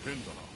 変だな。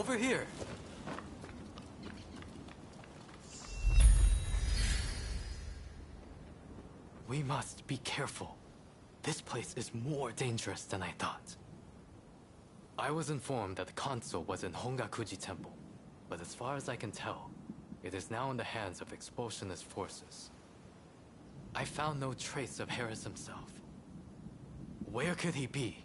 Over here. We must be careful. This place is more dangerous than I thought. I was informed that the console was in Hongakuji Temple, but as far as I can tell, it is now in the hands of expulsionist forces. I found no trace of Harris himself. Where could he be?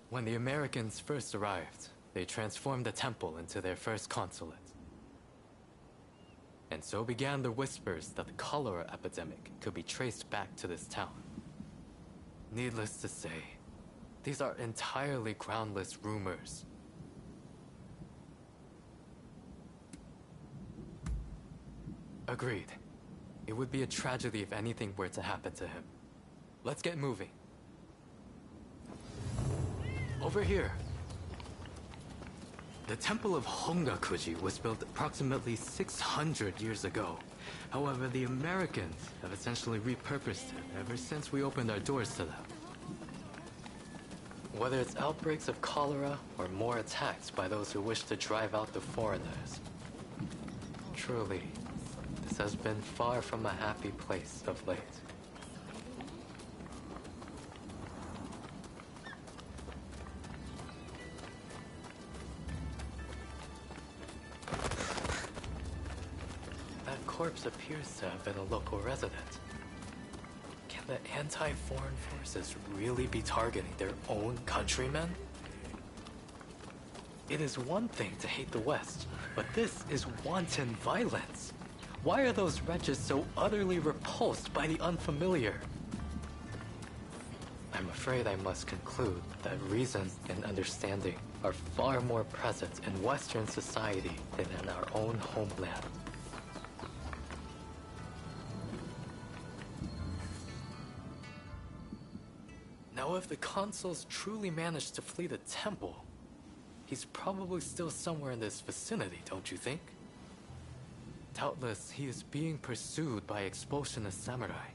When the Americans first arrived, they transformed the temple into their first consulate. And so began the whispers that the cholera epidemic could be traced back to this town. Needless to say, these are entirely groundless rumors. Agreed. It would be a tragedy if anything were to happen to him. Let's get moving. Over here. The Temple of Hongakuji was built approximately 600 years ago. However, the Americans have essentially repurposed it ever since we opened our doors to them. Whether it's outbreaks of cholera or more attacks by those who wish to drive out the foreigners. Truly, this has been far from a happy place of late. That corpse appears to have been a local resident. Can the anti-foreign forces really be targeting their own countrymen? It is one thing to hate the West, but this is wanton violence. Why are those wretches so utterly repulsed by the unfamiliar? I'm afraid I must conclude that reason and understanding are far more present in Western society than in our own homeland. Now, if the consuls truly managed to flee the temple, he's probably still somewhere in this vicinity, don't you think? Doubtless, he is being pursued by expulsionist samurai,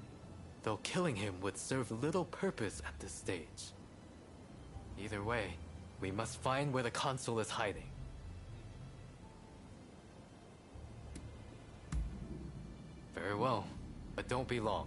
though killing him would serve little purpose at this stage. Either way, we must find where the consul is hiding. Very well, but don't be long.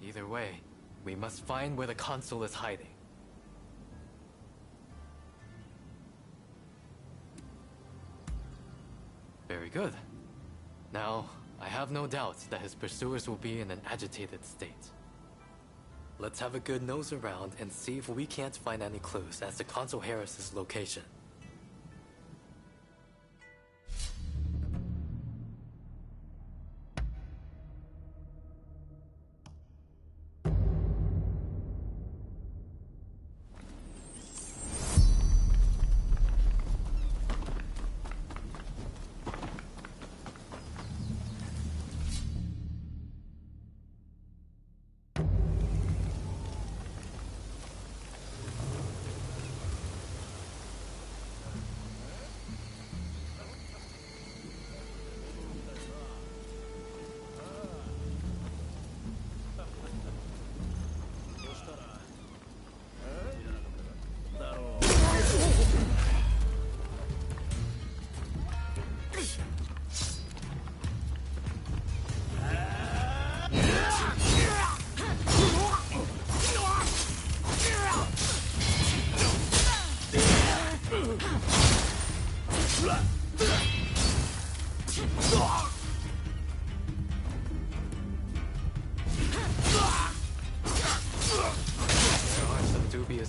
Either way, we must find where the consul is hiding. Very good. Now, I have no doubt that his pursuers will be in an agitated state. Let's have a good nose around and see if we can't find any clues as to Consul Harris's location.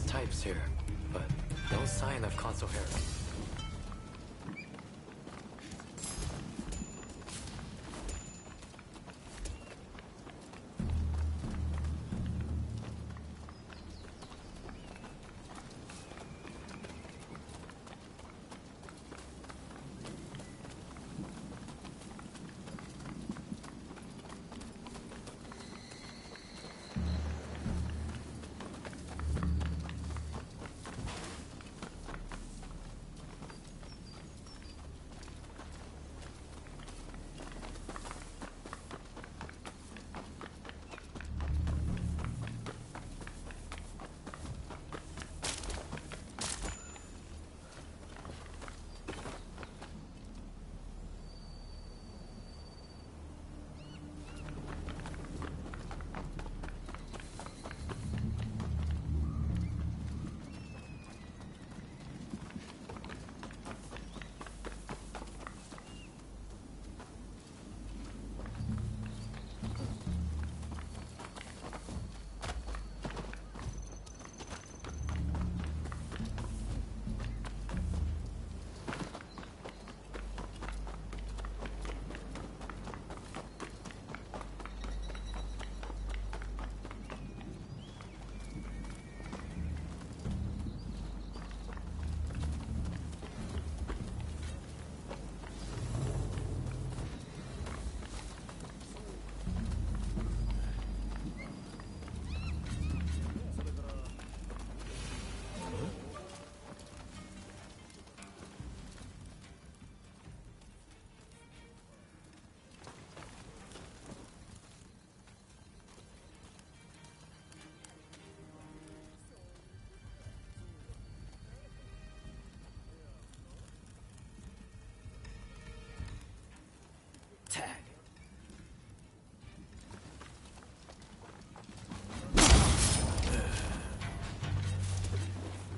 Types here, but no sign of Consul Harris.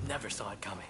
Never saw it coming.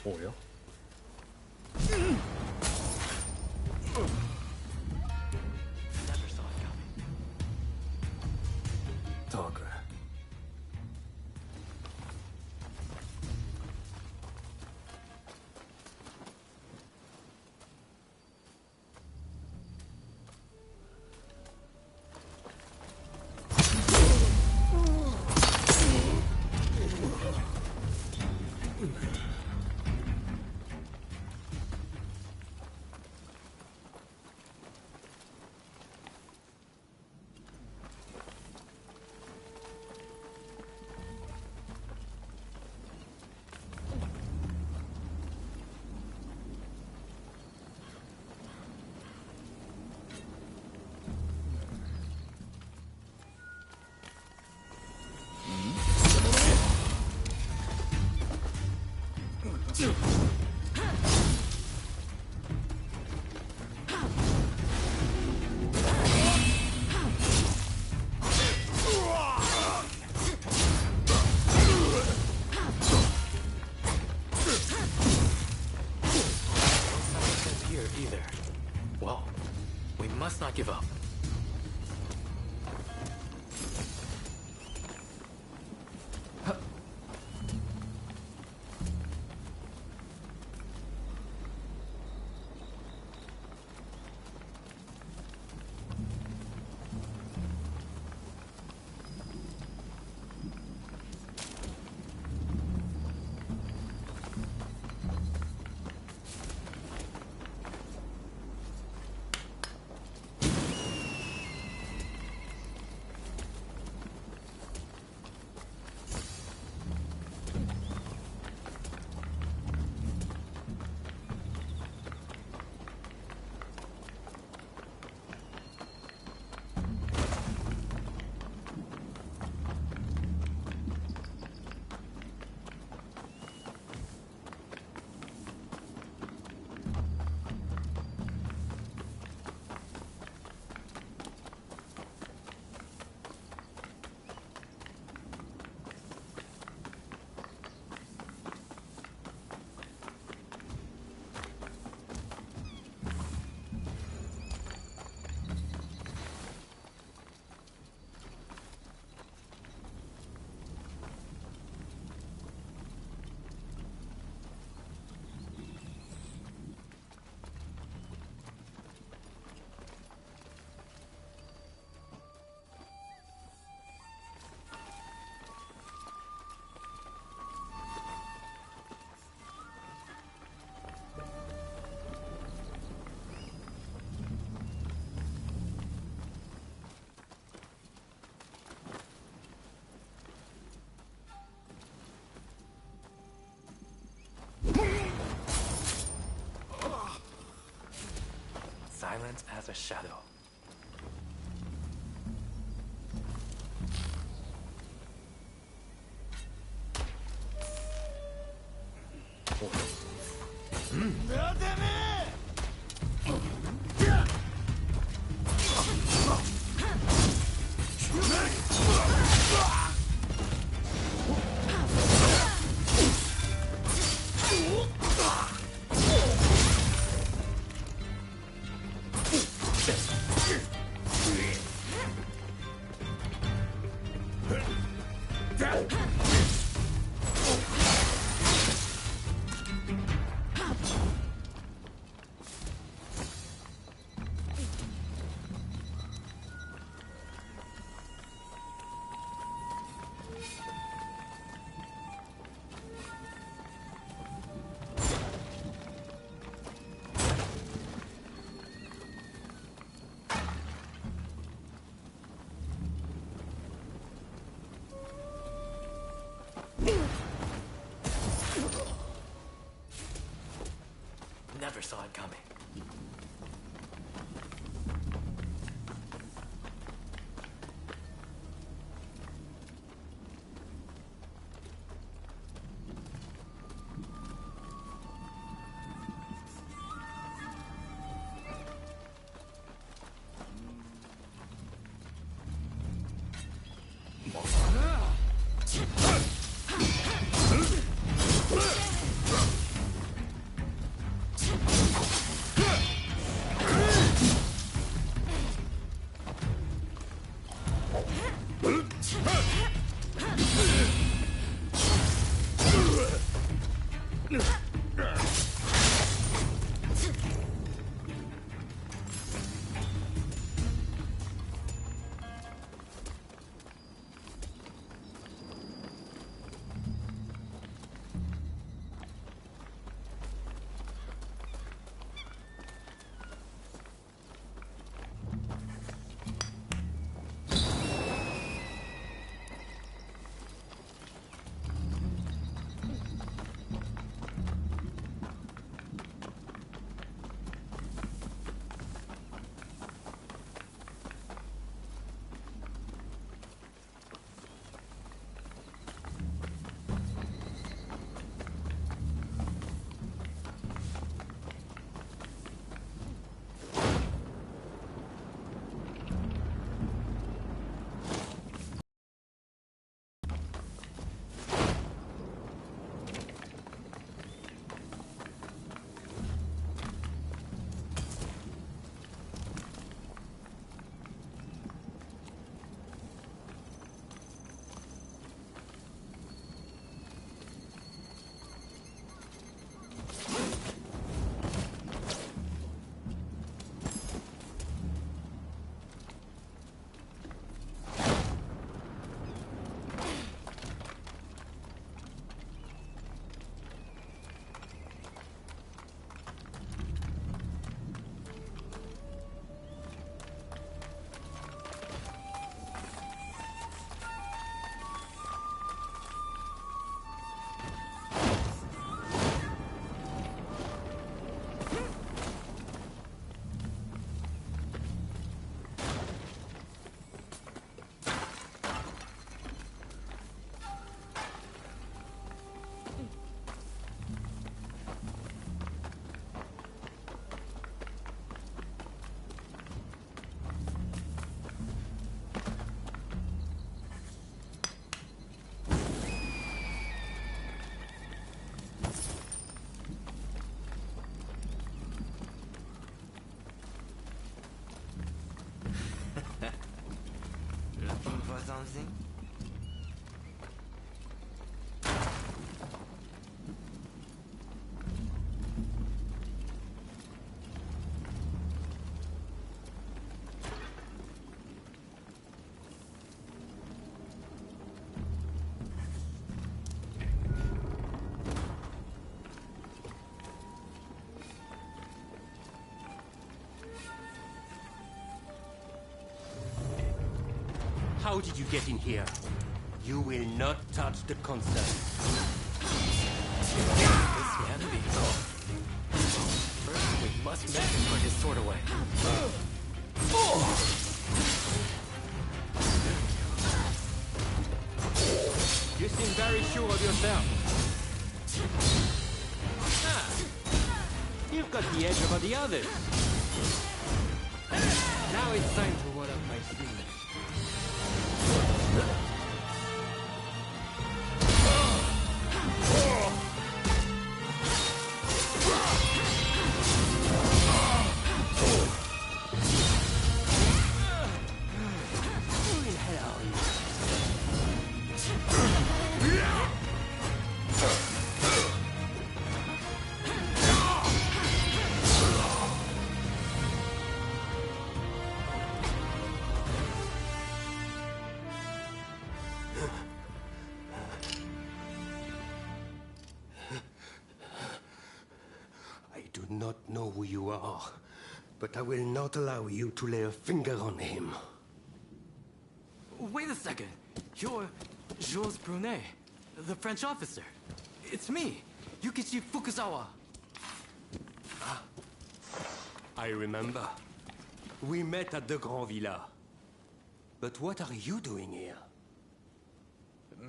뭐요? Never saw it coming. Dog. Here either. Well, we must not give up. moment as a shadow. Never saw it coming. something? How did you get in here? You will not touch the console. This man being called. First we Must make him put his sword away. You seem very sure of yourself. You've got the edge over the others. Now it's time to roll up my sleeves. I do not know who you are, but I will not allow you to lay a finger on him. Wait a second. You're Jules Brunet, the French officer. It's me, Yukichi Fukuzawa. I remember. We met at the Grand Villa. But what are you doing here?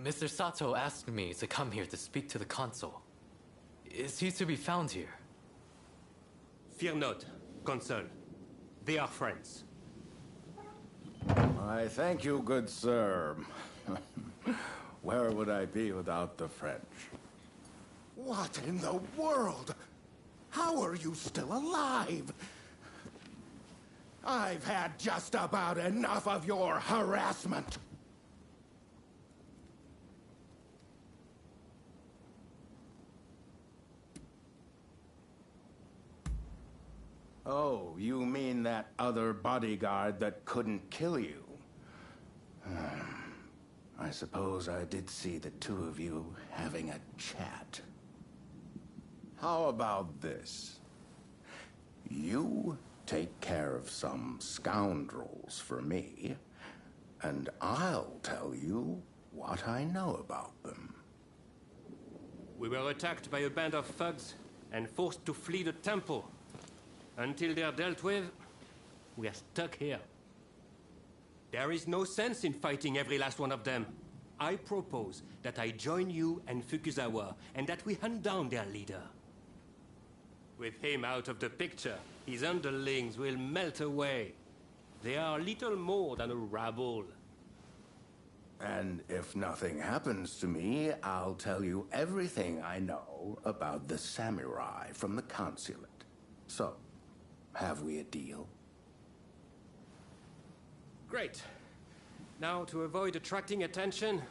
Mr. Sato asked me to come here to speak to the consul. Is he to be found here? Fear not, Consul. They are friends. I thank you, good sir. Where would I be without the French? What in the world? How are you still alive? I've had just about enough of your harassment. Oh, you mean that other bodyguard that couldn't kill you? I suppose I did see the two of you having a chat. How about this? You take care of some scoundrels for me, and I'll tell you what I know about them. We were attacked by a band of thugs and forced to flee the temple. Until they're dealt with, we are stuck here. There is no sense in fighting every last one of them. I propose that I join you and Fukuzawa, and that we hunt down their leader. With him out of the picture, his underlings will melt away. They are little more than a rabble. And if nothing happens to me, I'll tell you everything I know about the samurai from the consulate. So, have we a deal? Great. Now, to avoid attracting attention,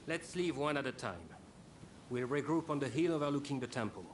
let's leave one at a time. We'll regroup on the hill overlooking the temple.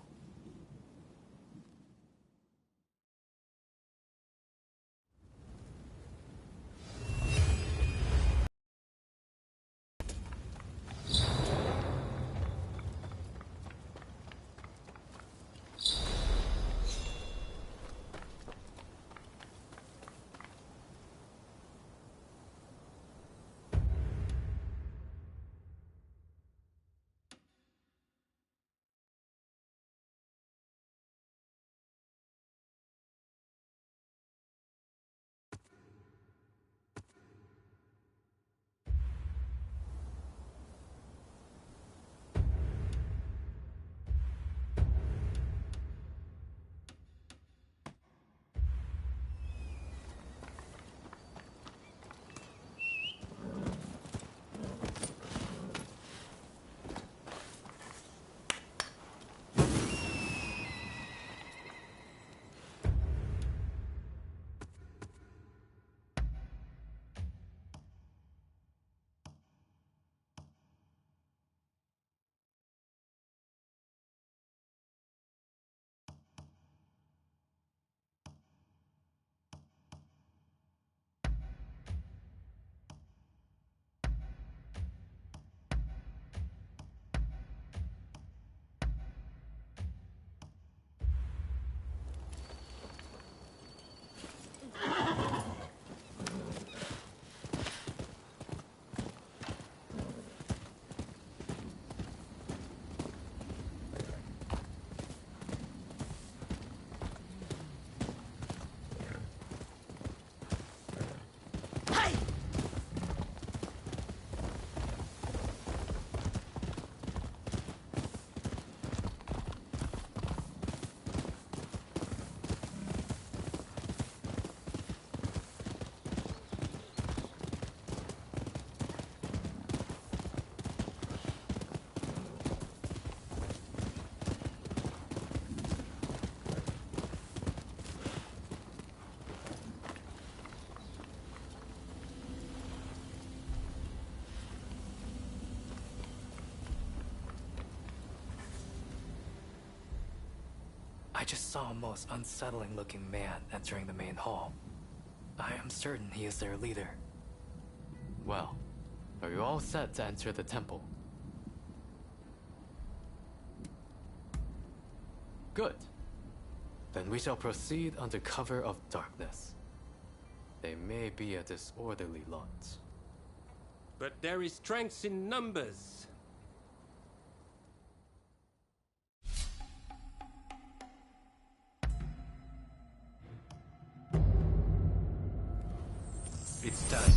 I just saw a most unsettling looking man entering the main hall. I am certain he is their leader. Well, are you all set to enter the temple? Good. Then we shall proceed under cover of darkness. They may be a disorderly lot. But there is strength in numbers. It's time.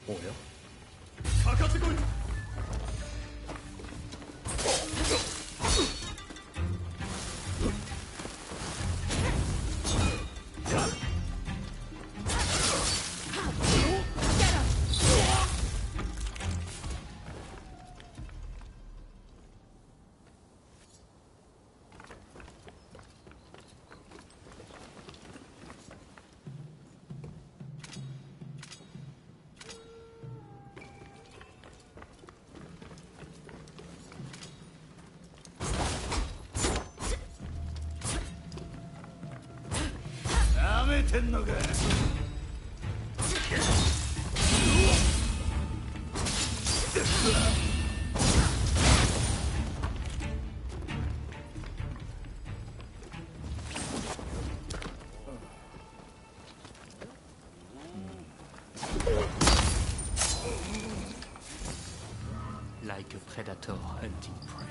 뭐야? かかってこい。 てんのか。Like a predator hunting prey.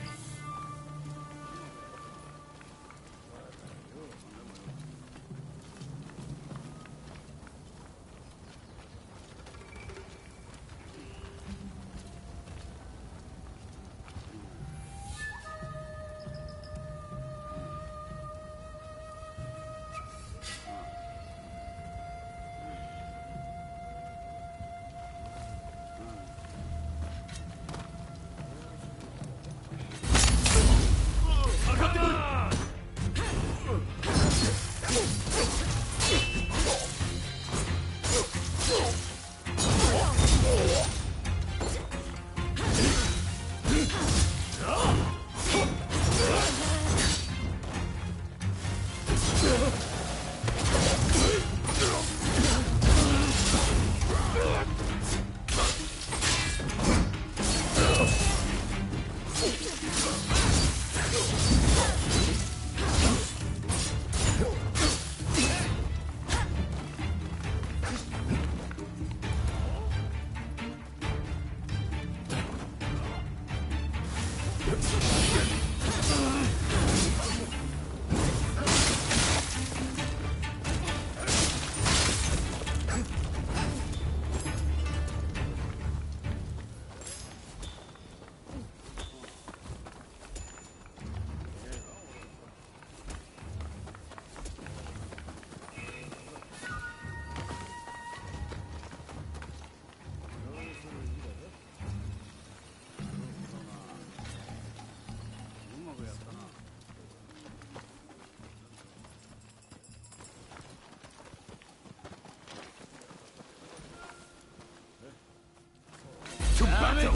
to battle!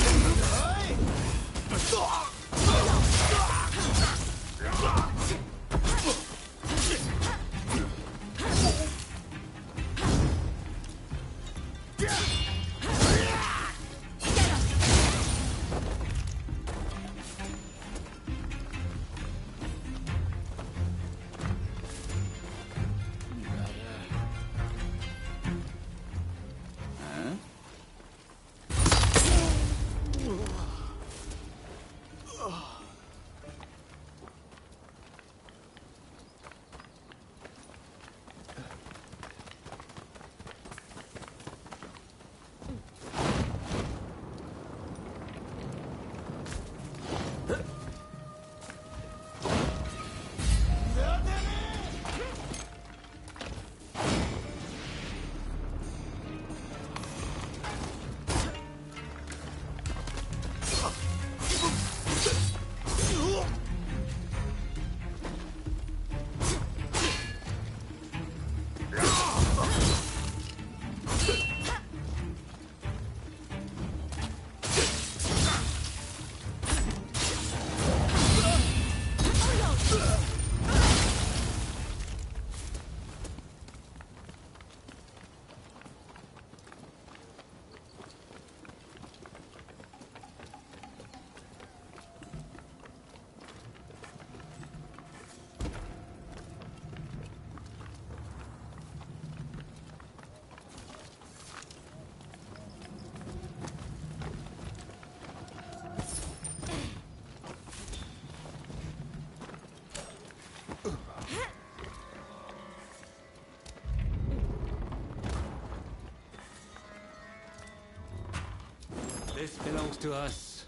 This belongs to us,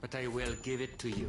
but I will give it to you.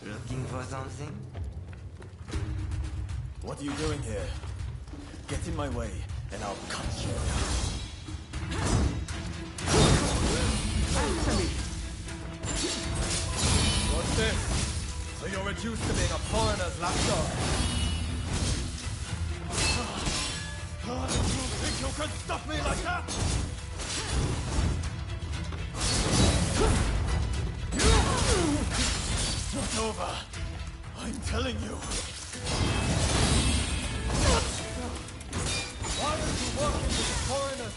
Looking for something? What are you doing here? Get in my way, and I'll cut you down. Answer me! What's this? So you're reduced to being a foreigner's lapdog. You think you can stop me like that? It's not over. I'm telling you. Why are you working with foreigners?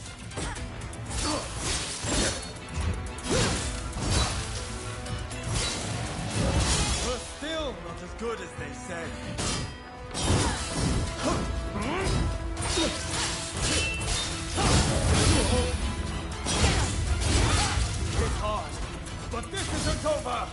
We're still not as good as they say. It's hard, but this isn't over!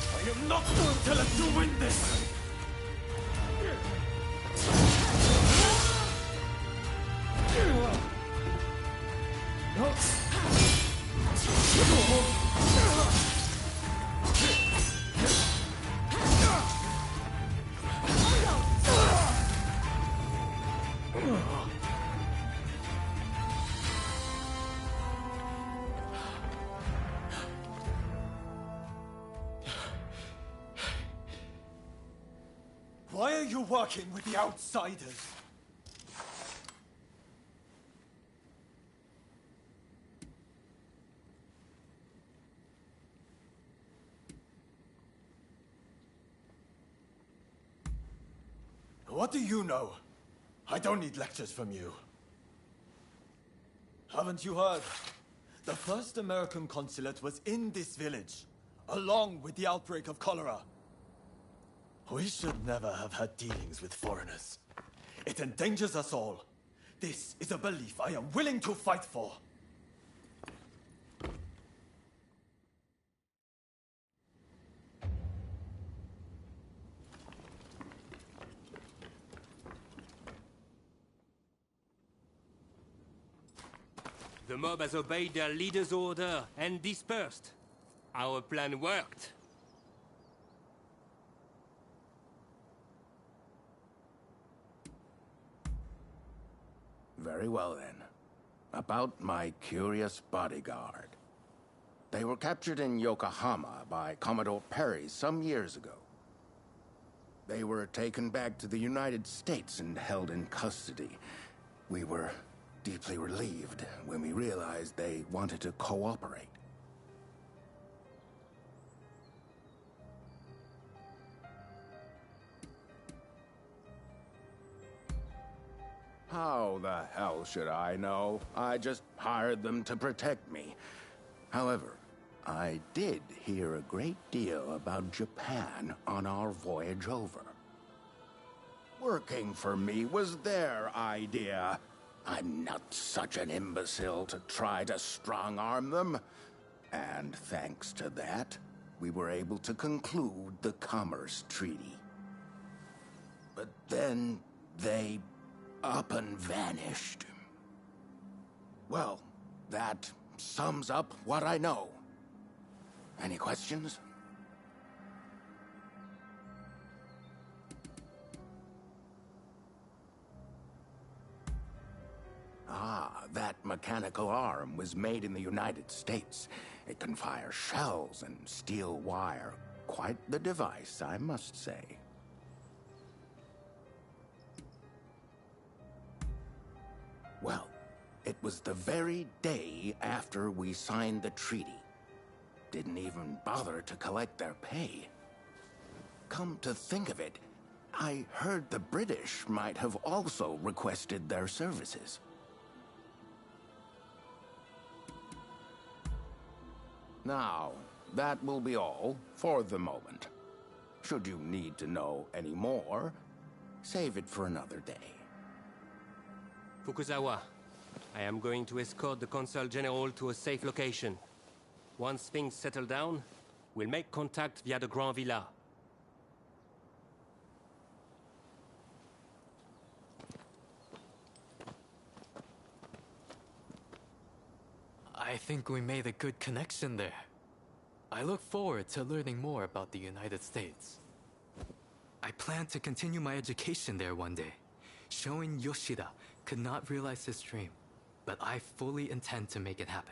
I am not going to let you win this! Why are you working with the outsiders? What do you know? I don't need lectures from you. Haven't you heard? The first American consulate was in this village, along with the outbreak of cholera. We should never have had dealings with foreigners. It endangers us all. This is a belief I am willing to fight for. The mob has obeyed their leader's order and dispersed. Our plan worked. Very well, then. About my curious bodyguard. They were captured in Yokohama by Commodore Perry some years ago. They were taken back to the United States and held in custody. We were deeply relieved when we realized they wanted to cooperate. How the hell should I know? I just hired them to protect me. However, I did hear a great deal about Japan on our voyage over. Working for me was their idea. I'm not such an imbecile to try to strong-arm them. And thanks to that, we were able to conclude the Commerce Treaty. But then they up and vanished. Well, that sums up what I know. Any questions? Ah, that mechanical arm was made in the United States. It can fire shells and steel wire. Quite the device, I must say. Well, it was the very day after we signed the treaty. Didn't even bother to collect their pay. Come to think of it, I heard the British might have also requested their services. Now, that will be all for the moment. Should you need to know any more, save it for another day. Fukuzawa, I am going to escort the Consul General to a safe location. Once things settle down, we'll make contact via the Grand Villa. I think we made a good connection there. I look forward to learning more about the United States. I planned to continue my education there one day. Showing Yoshida could not realize his dream, but I fully intend to make it happen.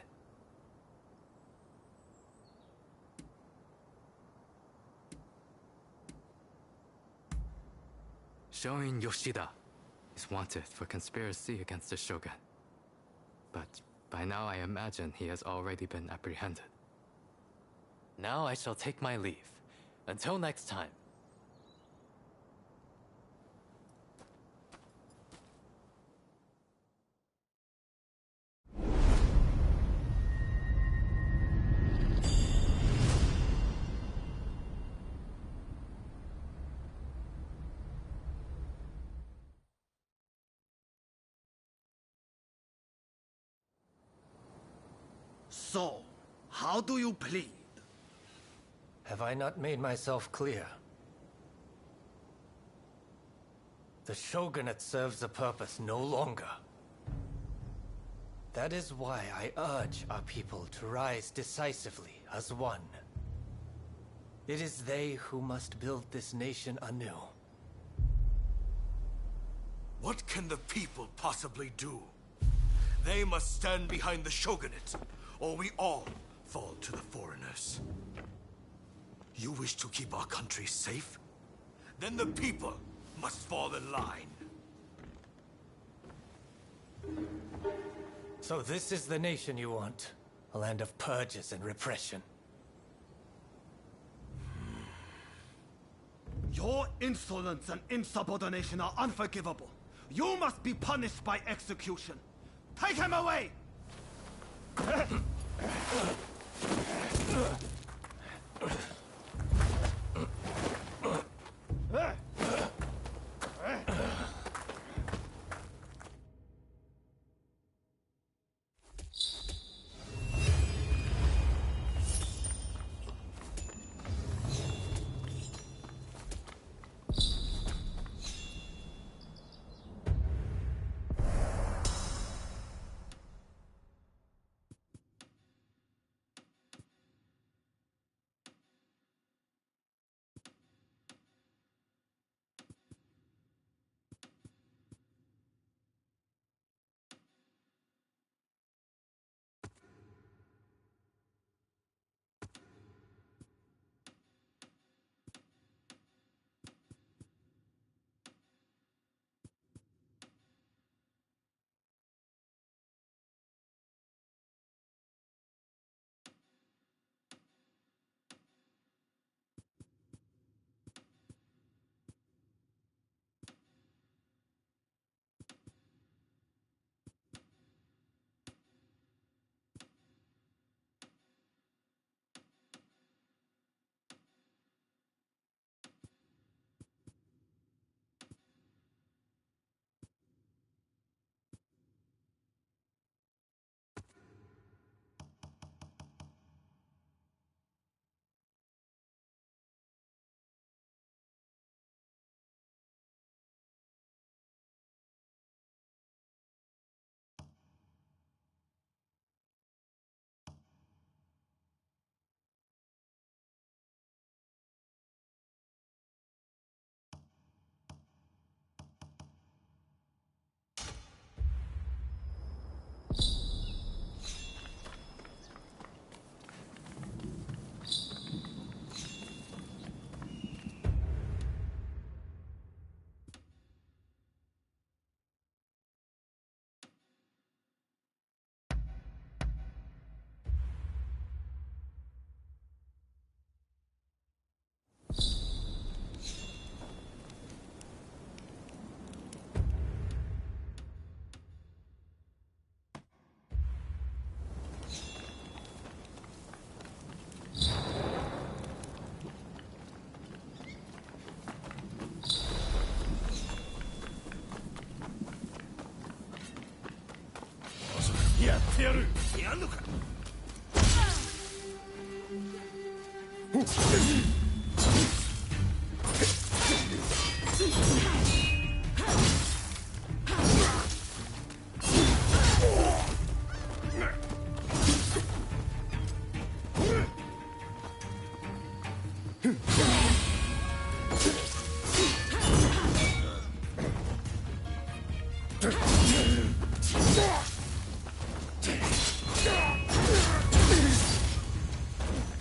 Showing Yoshida is wanted for conspiracy against the Shogun. But by now I imagine he has already been apprehended. Now I shall take my leave. Until next time. So, how do you plead? Have I not made myself clear? The shogunate serves a purpose no longer. That is why I urge our people to rise decisively as one. It is they who must build this nation anew. What can the people possibly do? They must stand behind the shogunate, or we all fall to the foreigners. You wish to keep our country safe? Then the people must fall in line. So this is the nation you want? A land of purges and repression? Your insolence and insubordination are unforgivable. You must be punished by execution. Take him away!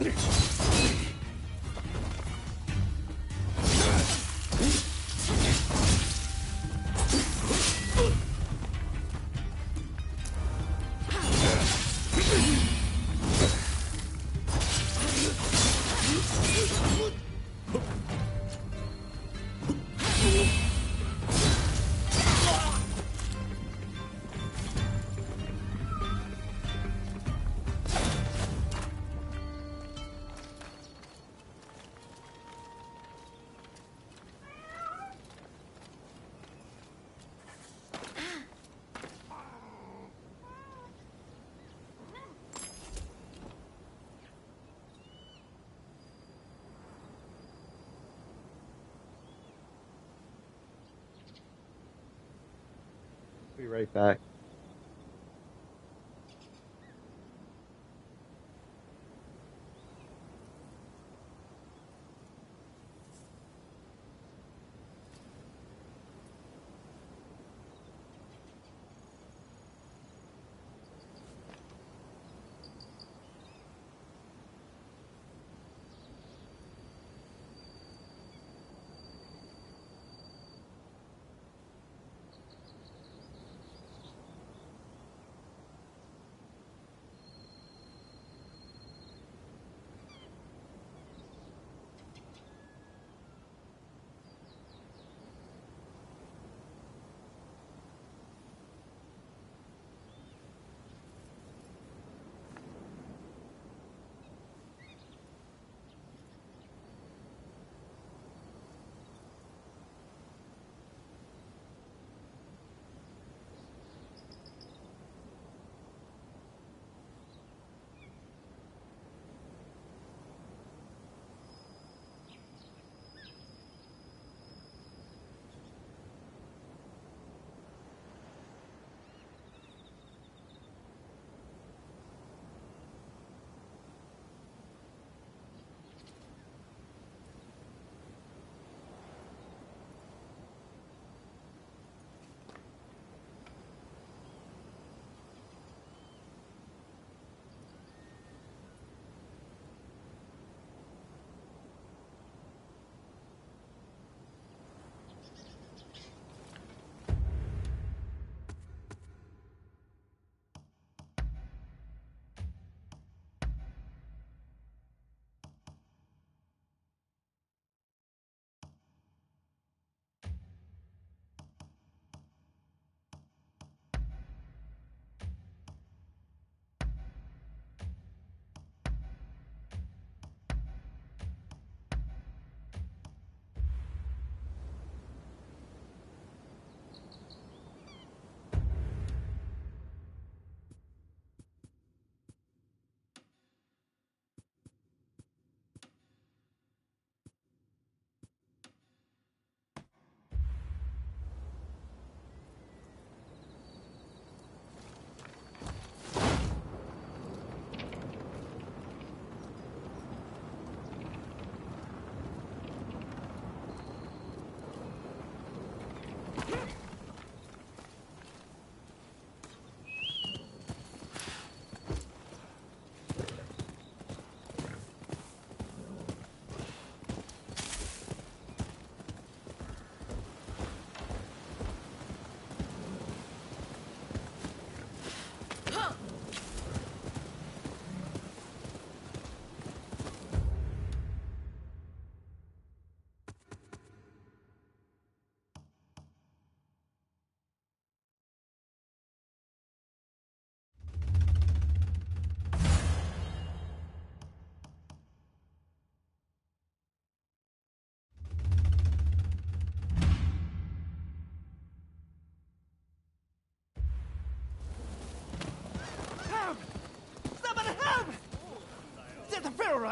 Be right back.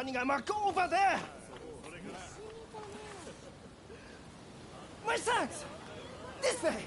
running amok over there! My sacks! This way!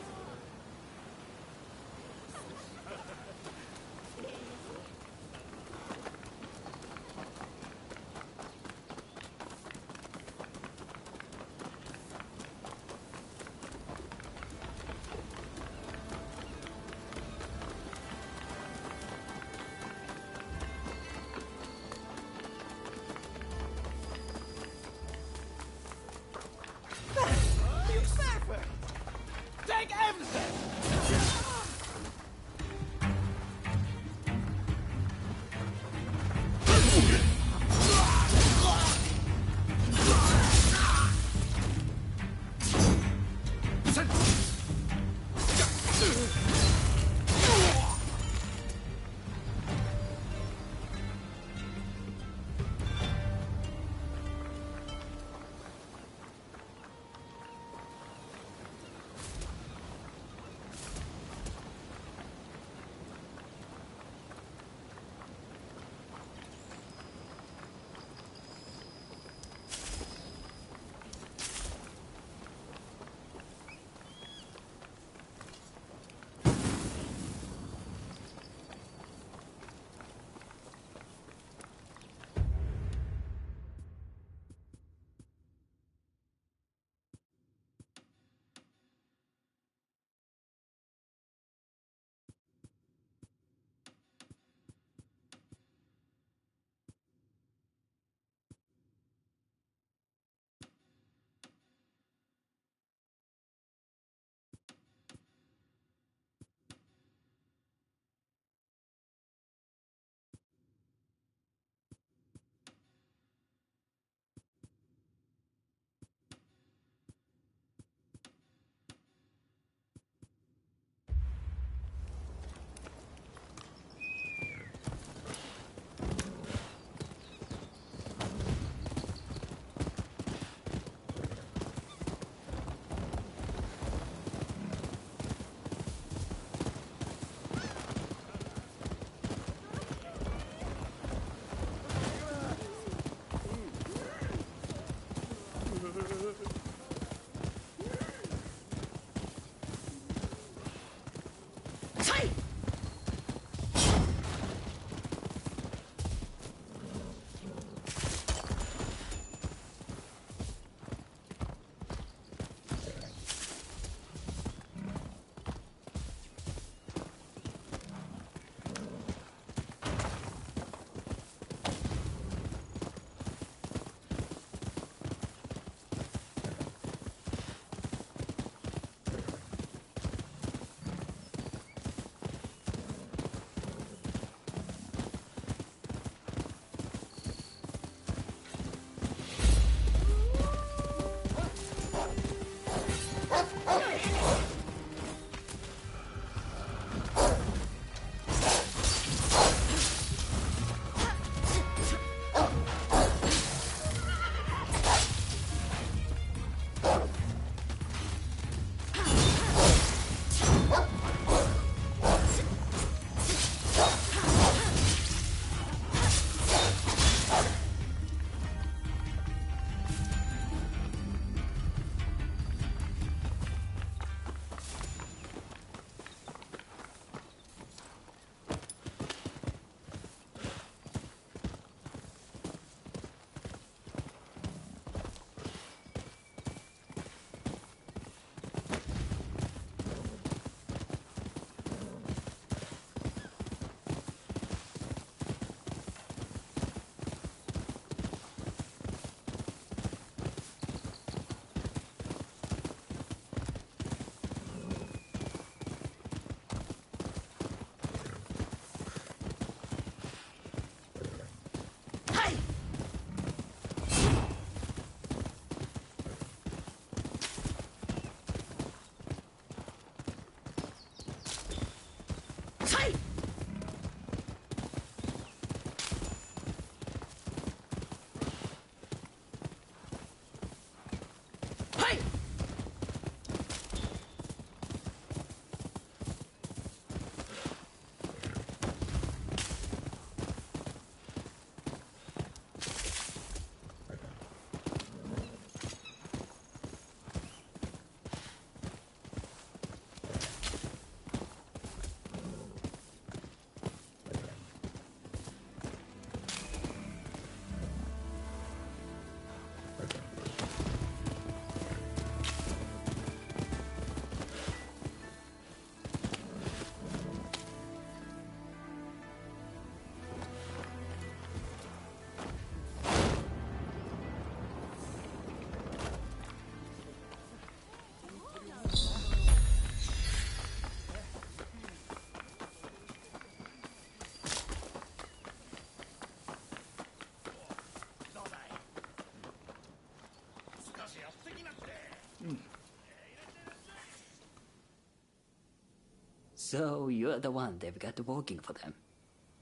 So you're the one they've got working for them.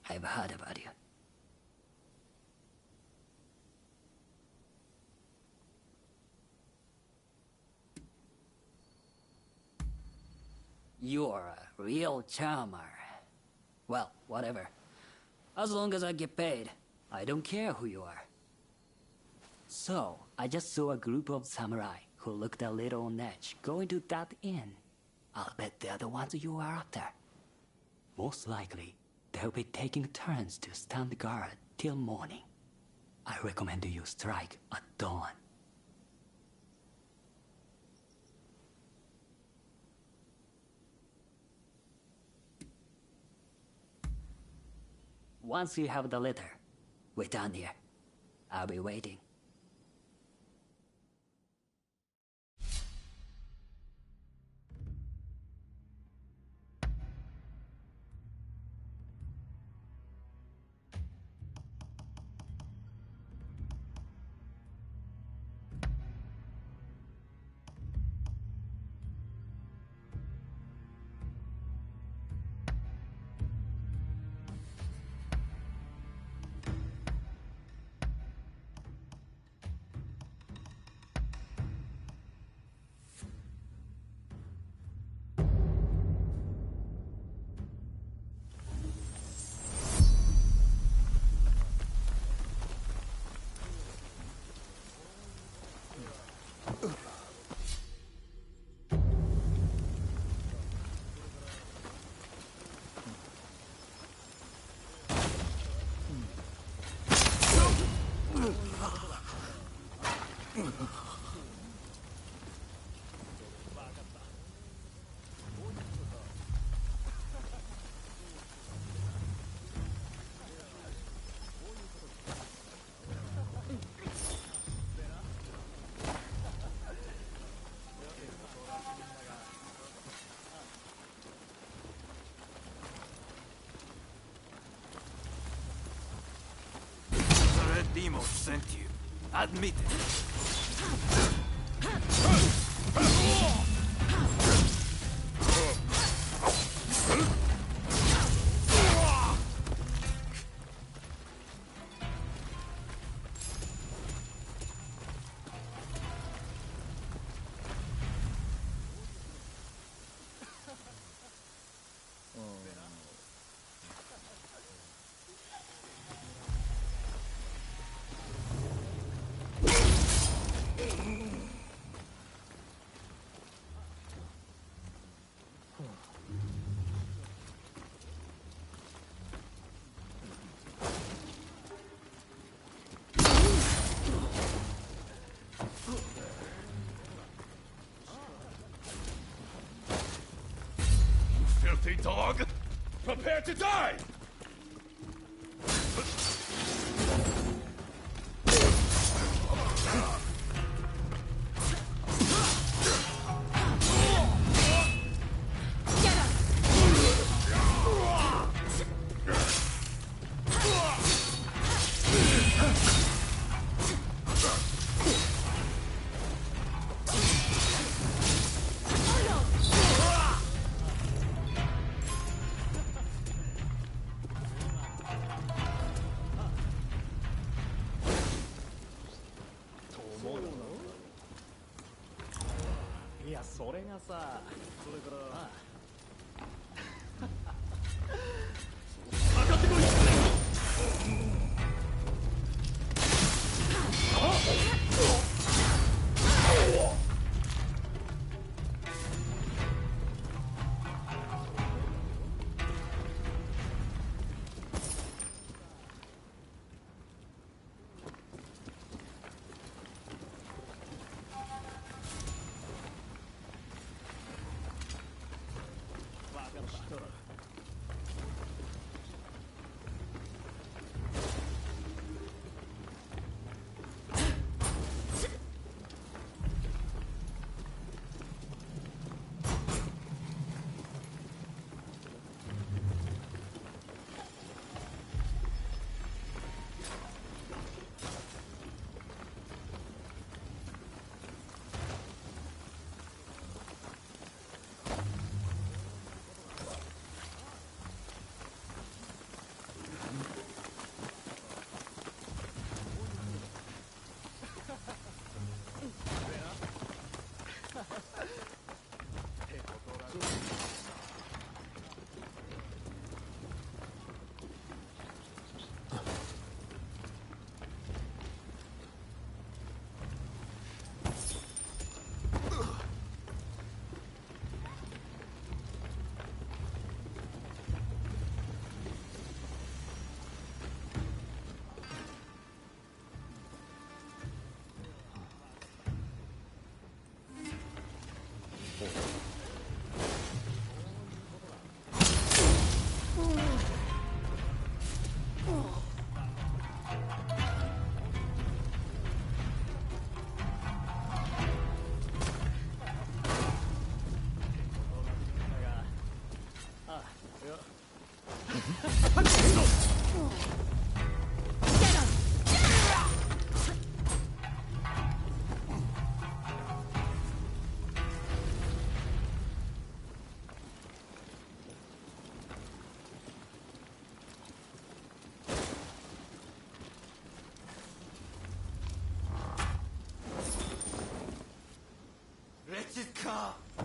I've heard about you. You're a real charmer. Well, whatever. As long as I get paid, I don't care who you are. So, I just saw a group of samurai who looked a little on edge going to that inn. I'll bet they're the ones you are after. Most likely, they'll be taking turns to stand guard till morning. I recommend you strike at dawn. Once you have the letter, wait down here. I'll be waiting. Demo sent you. Admit it. Filthy dog! Prepare to die!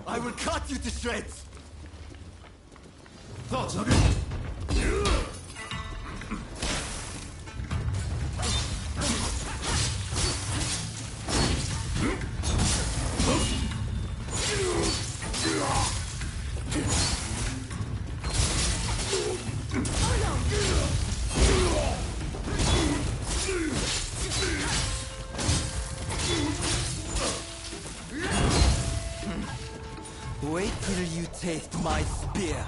I will cut you to shreds! Thoughts of it? Wait till you taste my spear.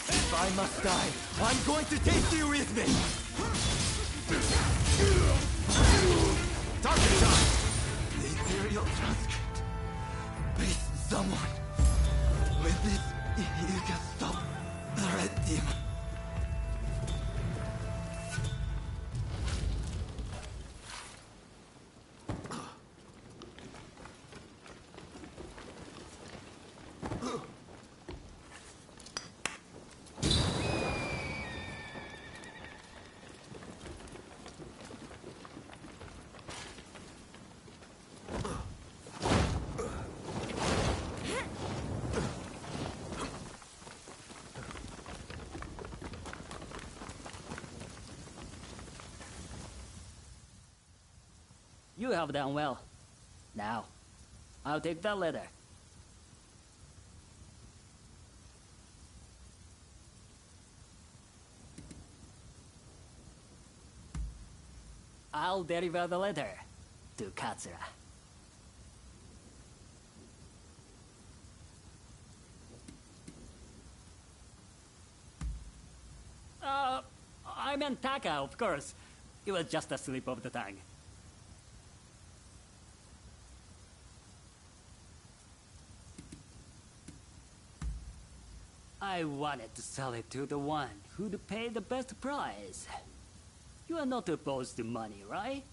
If I must die, I'm going to take you with me! Target time! The Imperial transcript. Please, someone. With this, you can stop the Red Demon. You have done well. Now, I'll take that letter. I'll deliver the letter to Katsura. I meant Taka, of course. It was just a slip of the tongue. I wanted to sell it to the one who'd pay the best price. You are not opposed to money, right?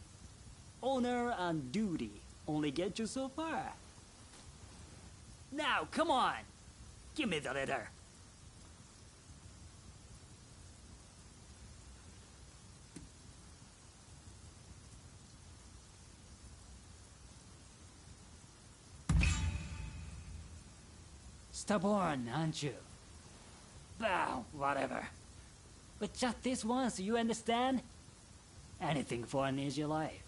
Honor and duty only get you so far. Now, come on! Give me the letter. Stubborn, aren't you? Bah, whatever. But just this once, you understand? Anything for an easy life.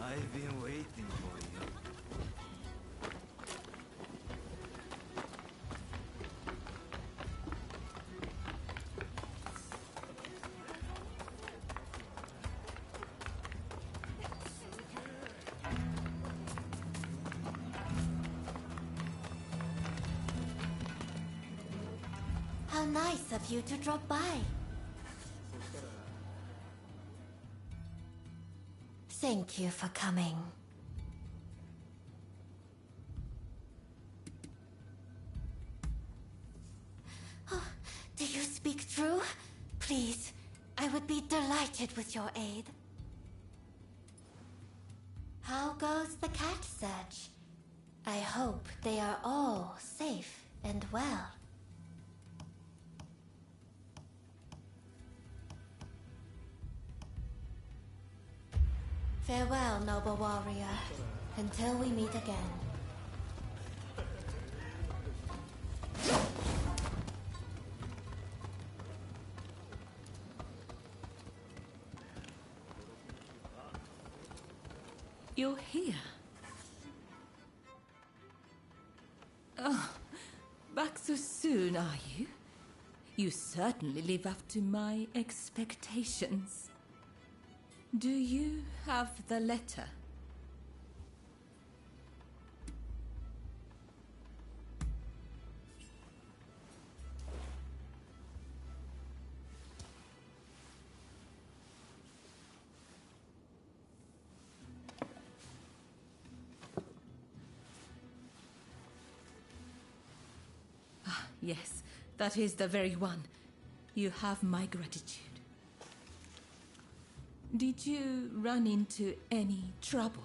I've been waiting for you. How nice of you to drop by. Thank you for coming. delighted with your aid. How goes the cat search? I hope they are all safe and well. Farewell, noble warrior, until we meet again. You're here. Oh, back so soon, are you? You certainly live up to my expectations. Do you have the letter? Yes, that is the very one. You have my gratitude. Did you run into any trouble?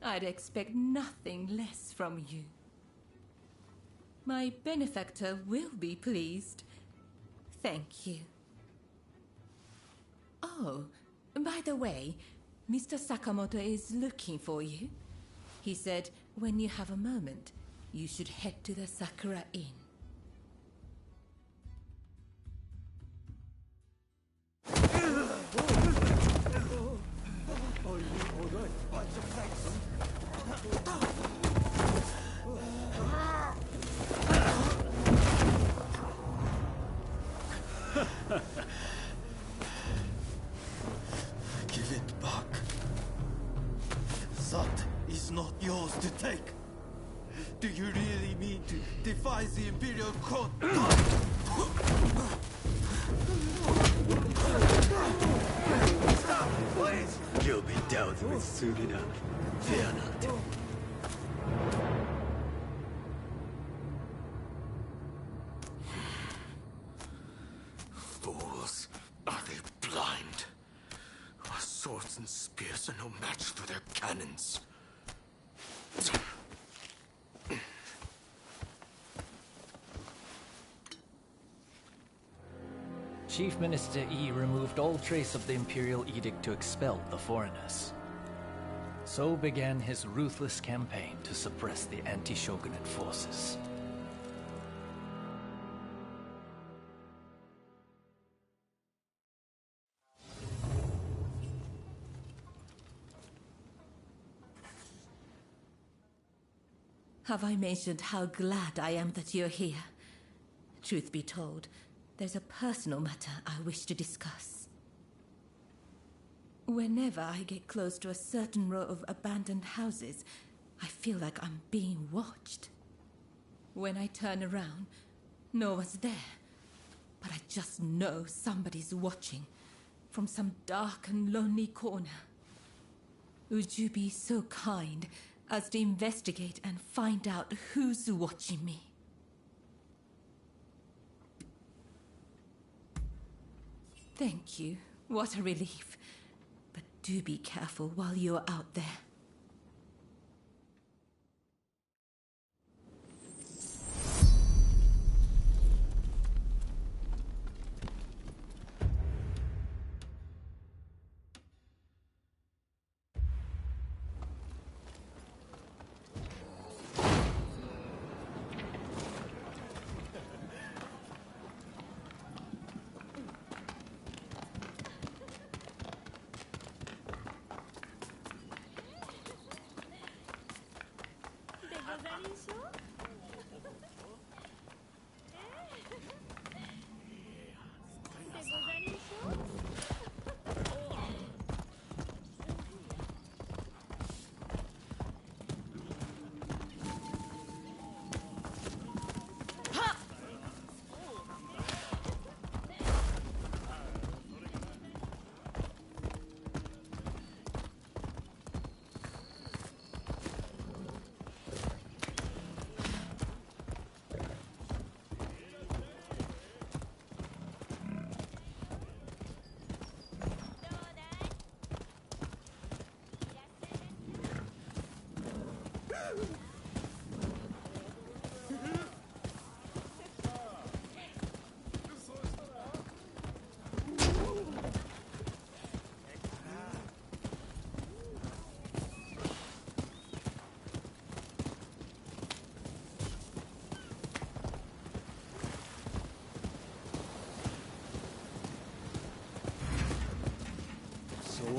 I'd expect nothing less from you. My benefactor will be pleased. Thank you. Oh, by the way, Mr. Sakamoto is looking for you. He said when you have a moment, you should head to the Sakura Inn. Give it back. That is not yours to take. Do you really mean to defy the Imperial Court? Stop, please! You'll be dealt with soon enough. Fear not. Fools. Are they blind? Our swords and spears are no match for their cannons. Chief Minister Yi removed all trace of the Imperial Edict to expel the foreigners. So began his ruthless campaign to suppress the anti-shogunate forces. Have I mentioned how glad I am that you're here? Truth be told, there's a personal matter I wish to discuss. Whenever I get close to a certain row of abandoned houses, I feel like I'm being watched. When I turn around, no one's there, but I just know somebody's watching from some dark and lonely corner. Would you be so kind as to investigate and find out who's watching me? Thank you. What a relief. But do be careful while you're out there.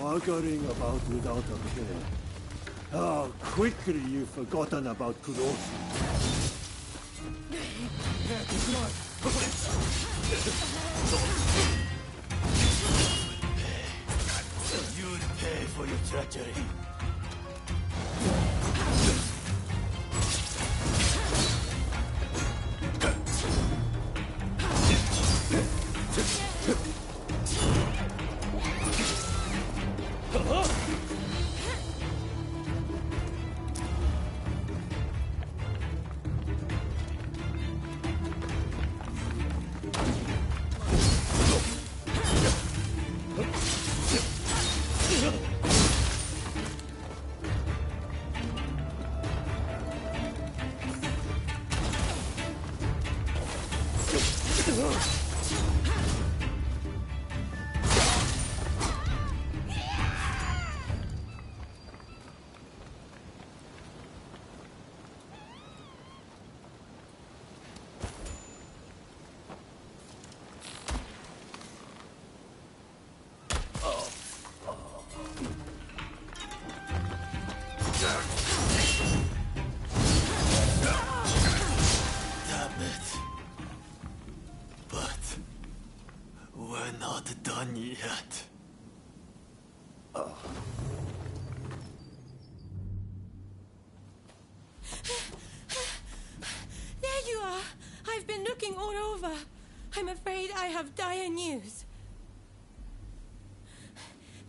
Muggling about without a care. How quickly you've forgotten about Kurosu. You'd pay for your treachery. Damn it. But we're not done yet. There you are. I've been looking all over. I'm afraid I have dire news.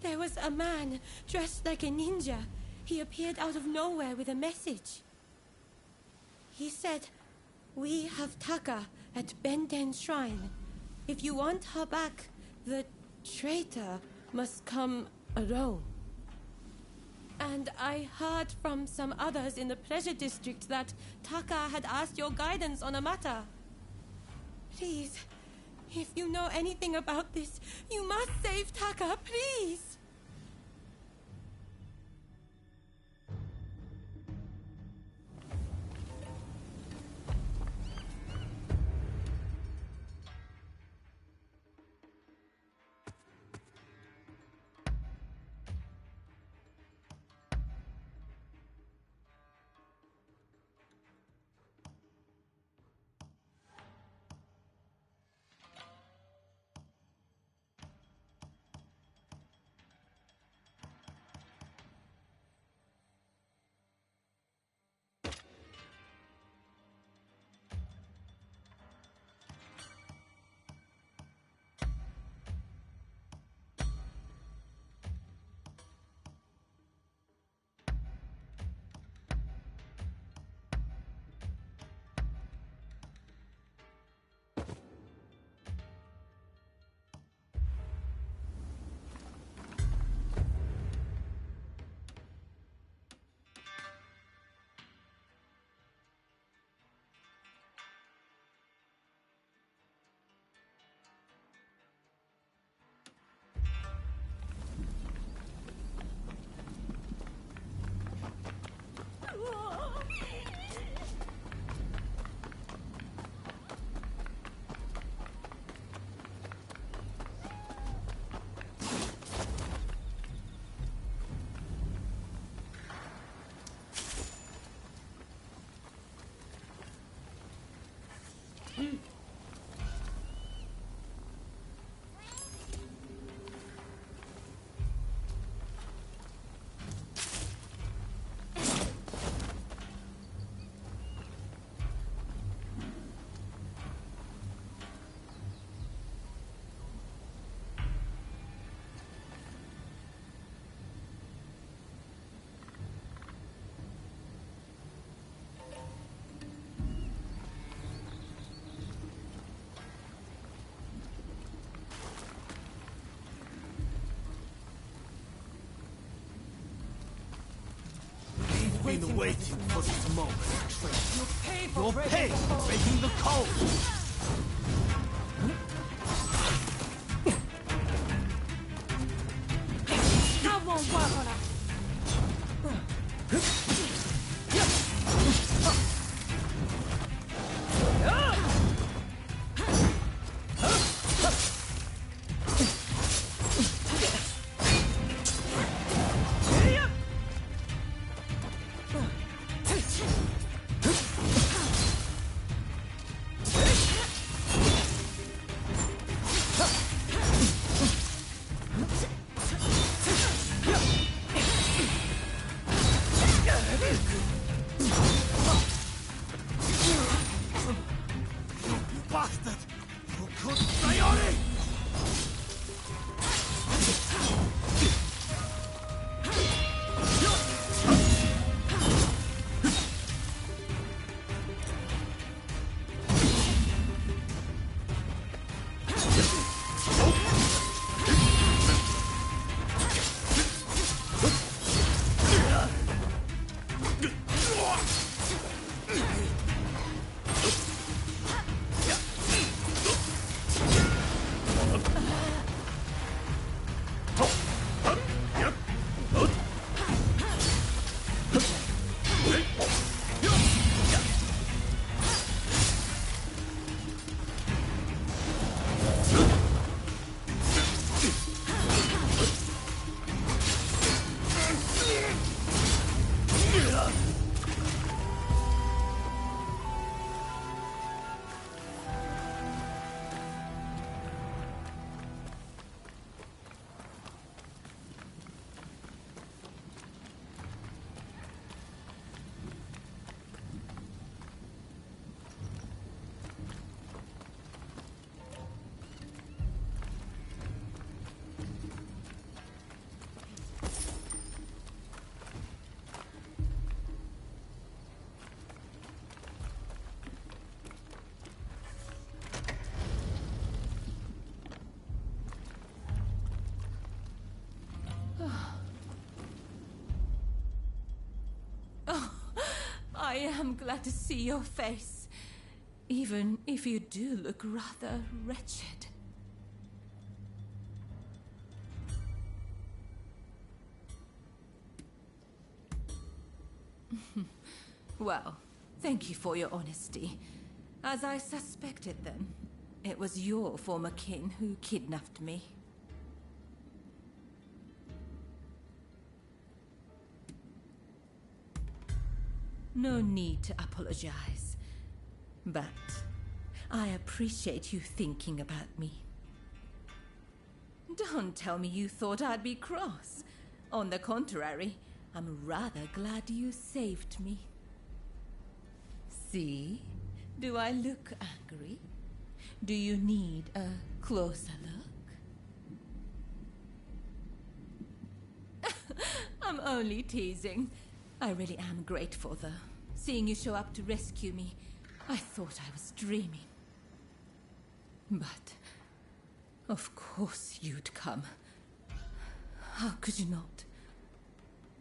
There was a man dressed like a ninja. He appeared out of nowhere with a message. He said, "We have Taka at Benden's shrine. If you want her back, the traitor must come alone." And I heard from some others in the pleasure district that Taka had asked your guidance on a matter. Please, if you know anything about this, you must save Taka, please. Been waiting for this moment. You'll pay for breaking the code. That won't work on us. am glad to see your face, even if you do look rather wretched. Well, thank you for your honesty. As I suspected then, it was your former kin who kidnapped me. No need to apologize. But I appreciate you thinking about me. Don't tell me you thought I'd be cross. On the contrary, I'm rather glad you saved me. See? Do I look angry? Do you need a closer look? I'm only teasing. I really am grateful, though. Seeing you show up to rescue me, I thought I was dreaming. But, of course you'd come. How could you not?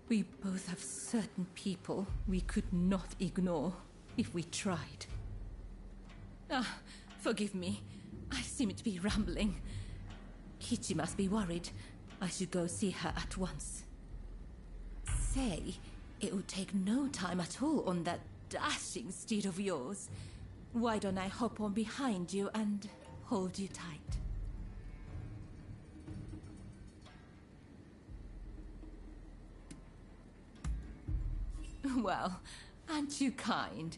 We both have certain people we could not ignore if we tried. Ah, forgive me. I seem to be rambling. Kichi must be worried. I should go see her at once. Say, it would take no time at all on that dashing steed of yours. Why don't I hop on behind you and hold you tight? Well, aren't you kind?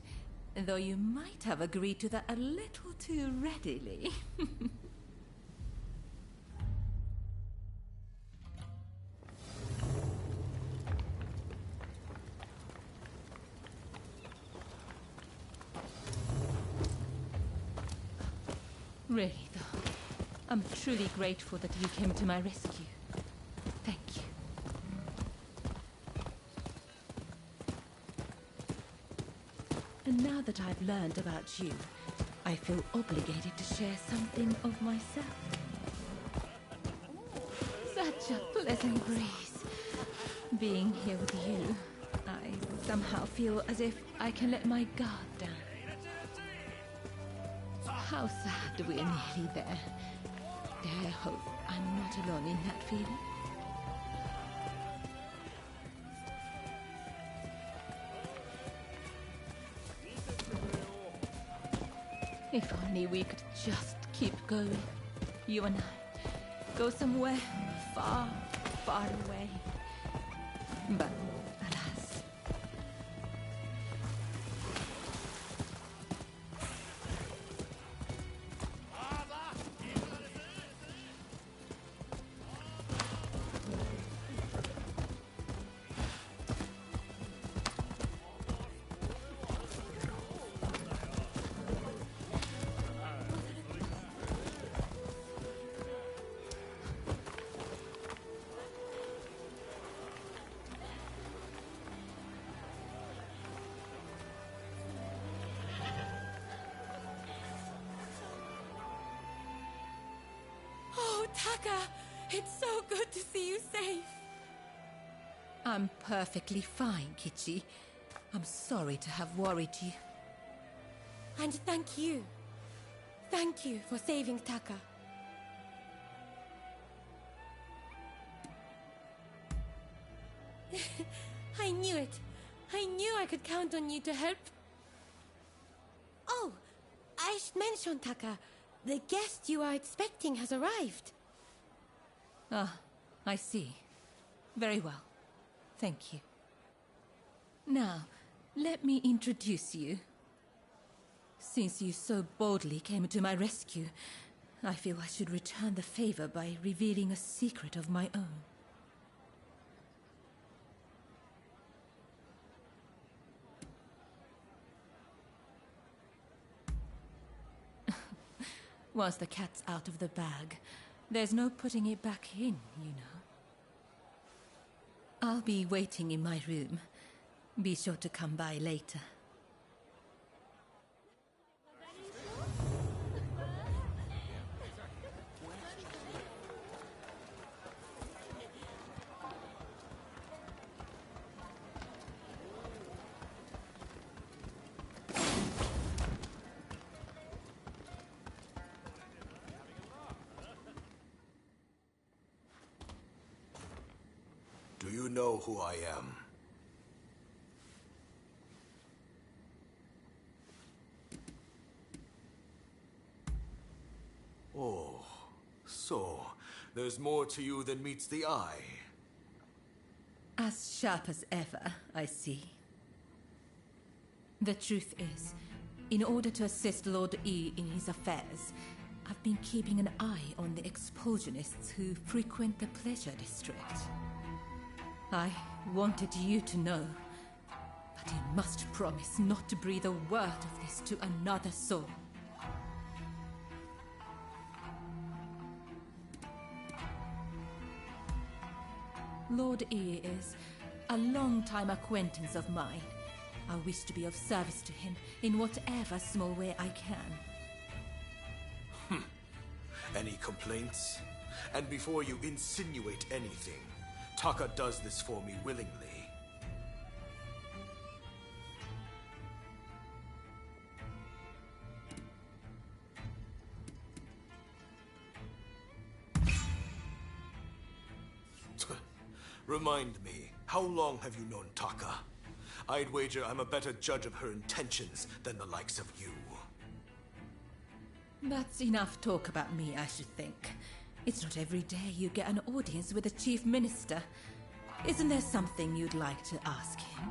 Though you might have agreed to that a little too readily. Really, though, I'm truly grateful that you came to my rescue. Thank you. And now that I've learned about you, I feel obligated to share something of myself. Such a pleasant breeze. Being here with you, I somehow feel as if I can let my guard down. How sad we're nearly there. Dare hope I'm not alone in that feeling. If only we could just keep going, you and I. Go somewhere far, far away. But alas. Taka, it's so good to see you safe. I'm perfectly fine, Kichi. I'm sorry to have worried you. And thank you. Thank you for saving Taka. I knew it. I knew I could count on you to help. Oh, I should mention, Taka. The guest you are expecting has arrived. Ah, I see. Very well. Thank you. Now, let me introduce you. Since you so boldly came to my rescue, I feel I should return the favor by revealing a secret of my own. Once the cat's out of the bag, there's no putting it back in, you know. I'll be waiting in my room. Be sure to come by later. You know who I am. Oh, so there's more to you than meets the eye. As sharp as ever, I see. The truth is, in order to assist Lord E in his affairs, I've been keeping an eye on the expulsionists who frequent the Pleasure District. I wanted you to know, but you must promise not to breathe a word of this to another soul. Lord E is a long-time acquaintance of mine. I wish to be of service to him in whatever small way I can. Any complaints? And before you insinuate anything, Taka does this for me willingly. Remind me, how long have you known Taka? I'd wager I'm a better judge of her intentions than the likes of you. That's enough talk about me, I should think. It's not every day you get an audience with the Chief Minister. Isn't there something you'd like to ask him?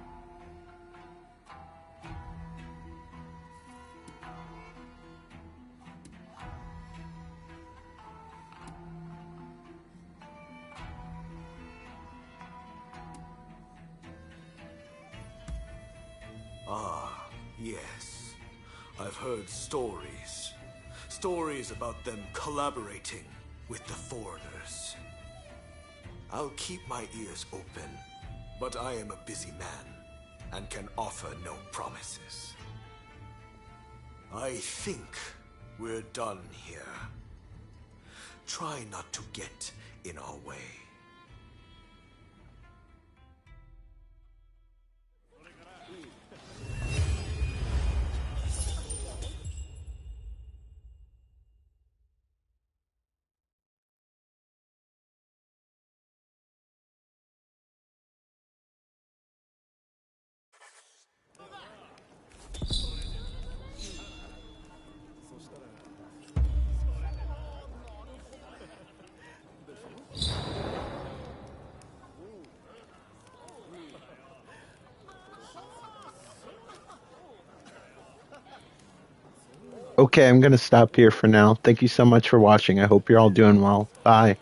Ah, yes. I've heard stories. Stories about them collaborating with the foreigners. I'll keep my ears open, but I am a busy man and can offer no promises. I think we're done here. Try not to get in our way. Okay, I'm going to stop here for now. Thank you so much for watching. I hope you're all doing well. Bye.